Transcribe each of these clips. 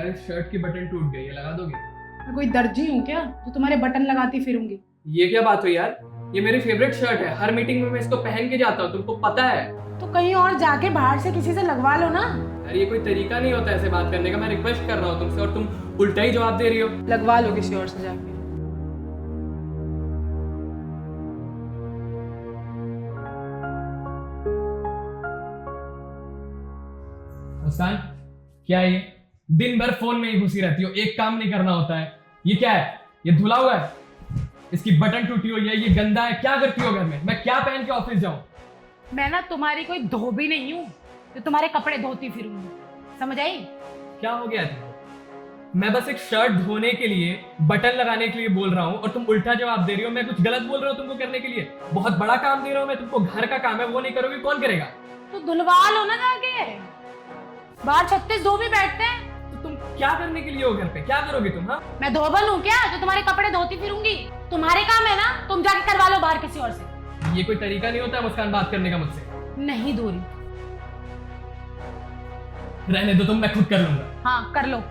यार, इस शर्ट की बटन टूट गई है, लगा दोगे? मैं कोई दर्जी हूँ क्या जो तुम्हारे बटन लगाती फिरूंगी? ये क्या बात हुई यार? ये मेरी फेवरेट शर्ट है, हर मीटिंग में मैं इसको पहन के जाता हूँ, तुमको पता है। तो कहीं और जाके बाहर से किसी से लगवा लो ना। यार ये कोई तरीका नहीं होता ऐसे बात करने का, मैं रिक्वेस्ट कर रहा हूँ तुमसे और तुम उल्टा ही जवाब दे रही हो। लगवा लो किसी और से जाके। मुस्कान, क्या है ये? दिन भर फोन में ही घुसी रहती हो, एक काम नहीं करना होता है। ये क्या है? ये धुला हुआ है, इसकी बटन टूटी हुई है, ये गंदा है। क्या करती हो घर में? मैं क्या पहन के ऑफिस जाऊं? मैं ना तुम्हारी कोई धोबी नहीं हूँ जो तुम्हारे कपड़े धोती फिरूंगी, समझ आई? क्या हो गया तुमको? मैं बस एक शर्ट धोने के लिए, बटन लगाने के लिए बोल रहा हूँ और तुम उल्टा जवाब दे रही हो। मैं कुछ गलत बोल रहा हूँ तुमको करने के लिए? बहुत बड़ा काम दे रहा हूँ मैं तुमको, घर का काम है, वो नहीं करोगे कौन करेगा? तो धुलवा लो ना जाके, बाहर 36 धोबी बैठते हैं। तो तुम क्या करने के लिए हो घर पे? क्या करोगे तुम? हाँ, मैं धोबन हूँ क्या जो तुम्हारे कपड़े धोती फिरूंगी? तुम्हारे काम है ना, तुम जाके करवा लो बाहर किसी और से। ये कोई तरीका नहीं होता मुस्कान बात करने का मुझसे। नहीं धो रही। रहने दो तुम, मैं खुद कर लूंगा। हाँ कर लो।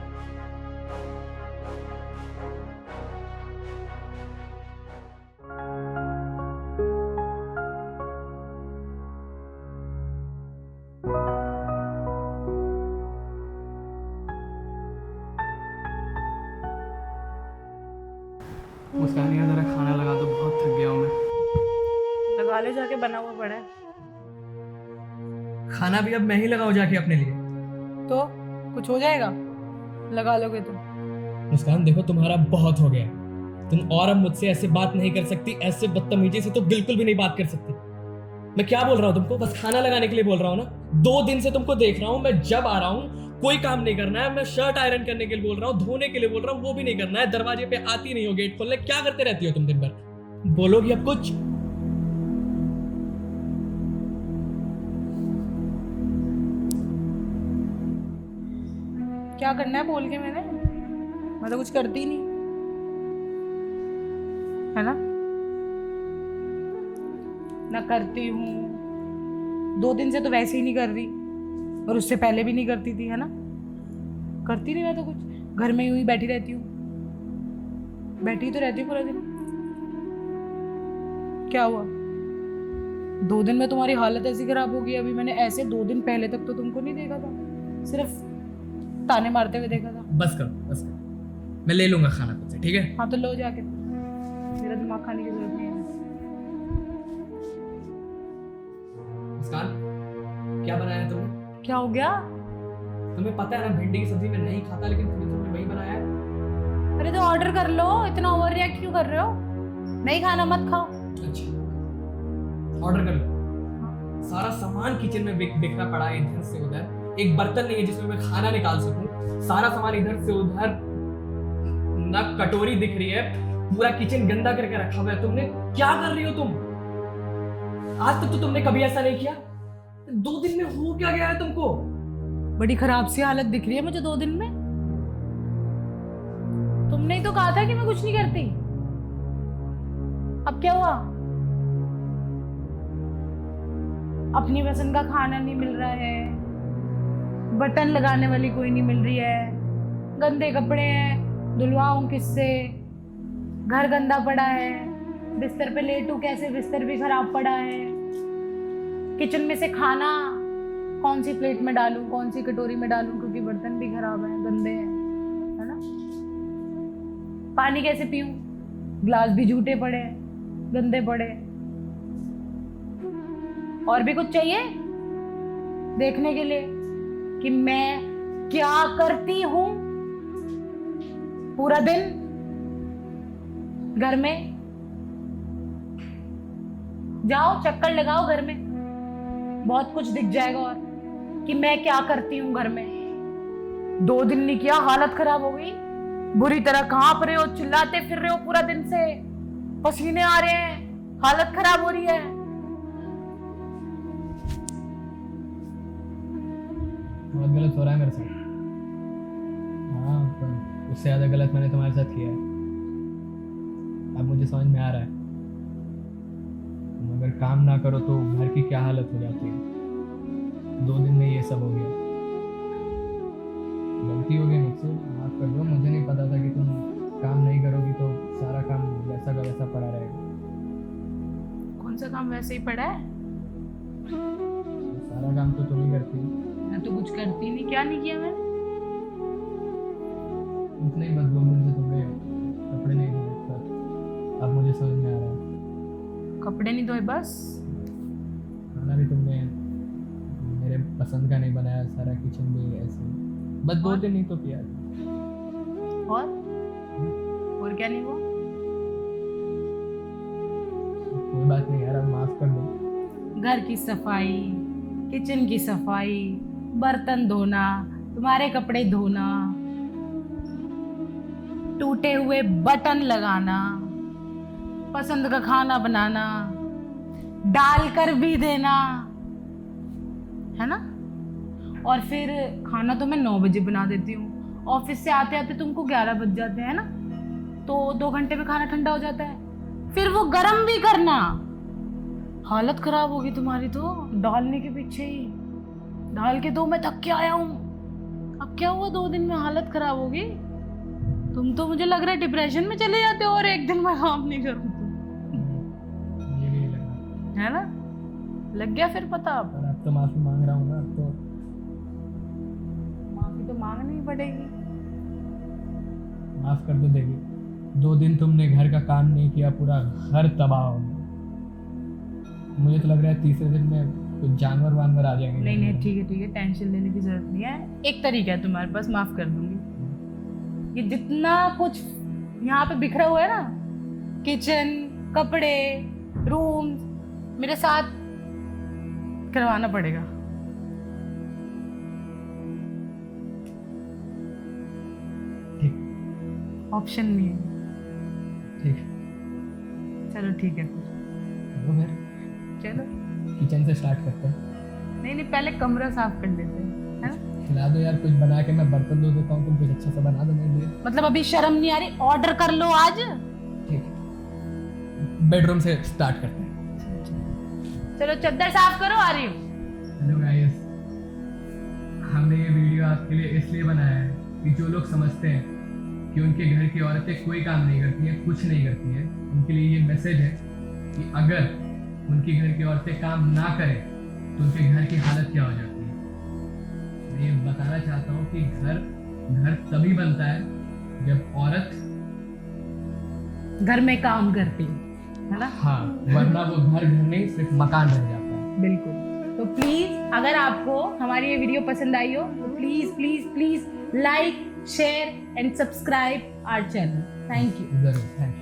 मुस्कान यार जरा खाना लगा दो, बहुत थक गया हूँ मैं। लगा ले जाके, बना हुआ पड़ा है। खाना भी अब मैं ही लगाऊं जाके अपने लिए? तो कुछ हो जाएगा, लगा लोगे तो। मुस्कान देखो, तुम्हारा बहुत हो गया। तुम और अब मुझसे ऐसे बात नहीं कर सकती, ऐसे बदतमीजी से तो बिल्कुल भी नहीं बात कर सकती। मैं क्या बोल रहा हूँ तुमको? बस खाना लगाने के लिए बोल रहा हूँ ना। 2 दिन से तुमको देख रहा हूँ, मैं जब आ रहा हूँ कोई काम नहीं करना है। मैं शर्ट आयरन करने के लिए बोल रहा हूँ, धोने के लिए बोल रहा हूँ, वो भी नहीं करना है। दरवाजे पे आती नहीं हो गेट खोलने, क्या करते रहती हो तुम दिन भर? बोलोगी अब कुछ? क्या करना है बोल के मैंने? मैं तो कुछ करती ही नहीं, है ना? ना करती हूँ, 2 दिन से तो वैसे ही नहीं कर रही, और उससे पहले भी नहीं करती थी, है ना? करती नहीं मैं तो कुछ, घर में यूं ही बैठी रहती हूँ, बैठी तो रहती हूँ पूरा दिन। क्या हुआ? 2 दिन में तुम्हारी हालत ऐसी खराब होगी? अभी मैंने ऐसे 2 दिन पहले तक तो तुमको नहीं देखा था, सिर्फ ताने मारते हुए देखा था। बस करो, बस करो, मैं ले लूंगा खाना खुद से, ठीक है? हाँ तो लो जाके, मेरा दिमाग खाने की जरूरत नहीं है। मुस्कान, क्या बनाया तुमने? क्या हो गया? तुम्हें पता है ना भिंडी की सब्जी मैं नहीं खाता, लेकिन तुमने वही बनाया है। अरे तो ऑर्डर कर लो, इतना ओवर रिएक्ट क्यों कर रहे हो? नहीं खाना मत खाओ। अच्छा, ऑर्डर कर लो। सारा सामान किचन में बिखरा पड़ा है, इधर से उधर। एक बर्तन नहीं है जिसमें मैं खाना निकाल सकूं। सारा सामान इधर से उधर, ना कटोरी दिख रही है, पूरा किचन गंदा करके रखा हुआ है। तुमने क्या कर रही हो तुम? आज तक तो तुमने कभी ऐसा नहीं किया। 2 दिन में हो क्या गया है तुमको? बड़ी खराब सी हालत दिख रही है मुझे 2 दिन में। तुमने ही तो कहा था कि मैं कुछ नहीं करती, अब क्या हुआ? अपनी पसंद का खाना नहीं मिल रहा है, बटन लगाने वाली कोई नहीं मिल रही है, गंदे कपड़े हैं, धुलवाऊं किससे? घर गंदा पड़ा है, बिस्तर पे लेटूं कैसे? बिस्तर भी खराब पड़ा है। किचन में से खाना कौन सी प्लेट में डालूं, कौन सी कटोरी में डालूं, क्योंकि बर्तन भी खराब हैं, गंदे हैं, है ना? पानी कैसे पीऊं? ग्लास भी झूठे पड़े हैं, गंदे पड़े हैं। और भी कुछ चाहिए देखने के लिए कि मैं क्या करती हूं पूरा दिन घर में? जाओ चक्कर लगाओ घर में, बहुत कुछ दिख जाएगा और कि मैं क्या करती हूँ घर में। 2 दिन नहीं किया, हालत खराब हो गई, बुरी तरह कांप रहे हो, चिल्लाते फिर रहे हो पूरा दिन से, पसीने आ रहे हैं, हालत खराब हो रही है। बहुत गलत हो रहा है मेरे साथ। हाँ, पर उससे ज्यादा गलत मैंने तुम्हारे साथ किया है। अब मुझे समझ में आ रहा है, तुम अगर काम ना करो तो घर की क्या हालत हो जाती है। 2 दिन में ये सब हो गया। गलती हो गई मुझसे, माफ कर दो। मुझे नहीं पता था कि तुम काम नहीं करोगी तो सारा काम वैसा का वैसा पड़ा रहेगा। कौन सा काम वैसे ही पड़ा है? सारा काम तो तुम ही करती हो। मैं तो कुछ करती नहीं। क्या नहीं किया मैंने? इतना ही बस 2 दिन से तुमने कपड़े नहीं धोए, पर अब मुझे समझ में आ रहा है। कपड़े नहीं धोए बस? खाना भी तुमने मेरे पसंद का नहीं बनाया, सारा किचन भी ऐसे बस 2 दिन ही तो किया। और क्या नहीं हुआ? कोई बात नहीं यार, अब माफ कर दो। घर की सफाई, किचन की सफाई, बर्तन धोना, तुम्हारे कपड़े धोना, टूटे हुए बटन लगाना, पसंद का खाना बनाना, डाल कर भी देना, है ना? और फिर खाना तो मैं 9 बजे बना देती हूँ। ऑफिस से आते आते तुमको 11 बज जाते हैं ना, तो 2 घंटे में खाना ठंडा हो जाता है। फिर वो गरम भी करना। हालत खराब होगी तुम्हारी तो डालने के पीछे ही। डाल के 2 मैं थक के आया हूँ। अब क्या हुआ, 2 दिन में हालत खराब होगी? तुम तो मुझे लग रहा है डिप्रेशन में चले जाते हो और एक दिन मैं काम नहीं करूँ तो। ये भी लगा है ना? लग गया फिर पता। अब तो माफी मांग रहा हूँ ना, अब तो माफी तो मांगनी ही पड़ेगी। माफ कर दो देवी। 2 दिन तुमने घर का काम नहीं किया, पूरा घर तबाह हो गया। मुझे तो लग रहा है तीसरे दिन में कुछ जानवर वानवर आ जाएंगे। नहीं नहीं, ठीक है, टेंशन लेने की जरूरत नहीं है। एक तरीका है तुम्हारे पास, माफ कर दूंगी। ये जितना कुछ यहाँ पे बिखरा हुआ है ना, किचन, कपड़े, रूम, मेरे साथ करवाना पड़ेगा। ठीक, ऑप्शन नहीं है। ठीक चलो ठीक है फिर, चलो फिर चलो। किचन से स्टार्ट करते हैं। नहीं नहीं, पहले कमरा साफ कर लेते हैं, है ना? खिला दो यार कुछ बना के, मैं बर्तन धो देता हूँ, तुम कुछ अच्छा सा बना दो मेरे लिए। मतलब अभी शर्म नहीं आ रही? ऑर्डर कर लो आज। ठीक है, बेडरूम से स्टार्ट करते हैं। चलो चद्दर साफ करो, आ रही हूँ। हेलो गाइस, हमने ये वीडियो आपके लिए इसलिए बनाया है कि जो लोग समझते हैं कि उनके घर की औरतें कोई काम नहीं करती हैं, कुछ नहीं करती हैं, उनके लिए ये मैसेज है कि अगर उनकी घर की औरतें काम ना करें तो उनके घर की हालत क्या हो जाती है। मैं ये बताना चाहता हूँ कि घर तभी बनता है जब औरत, घर में काम करती है ना? हाँ, वरना वो घर नहीं सिर्फ मकान रह जाता है। बिल्कुल। तो प्लीज, अगर आपको हमारी ये वीडियो पसंद आई हो तो please please please like, share and subscribe our channel. Thank you. जरूर, थैंक यू।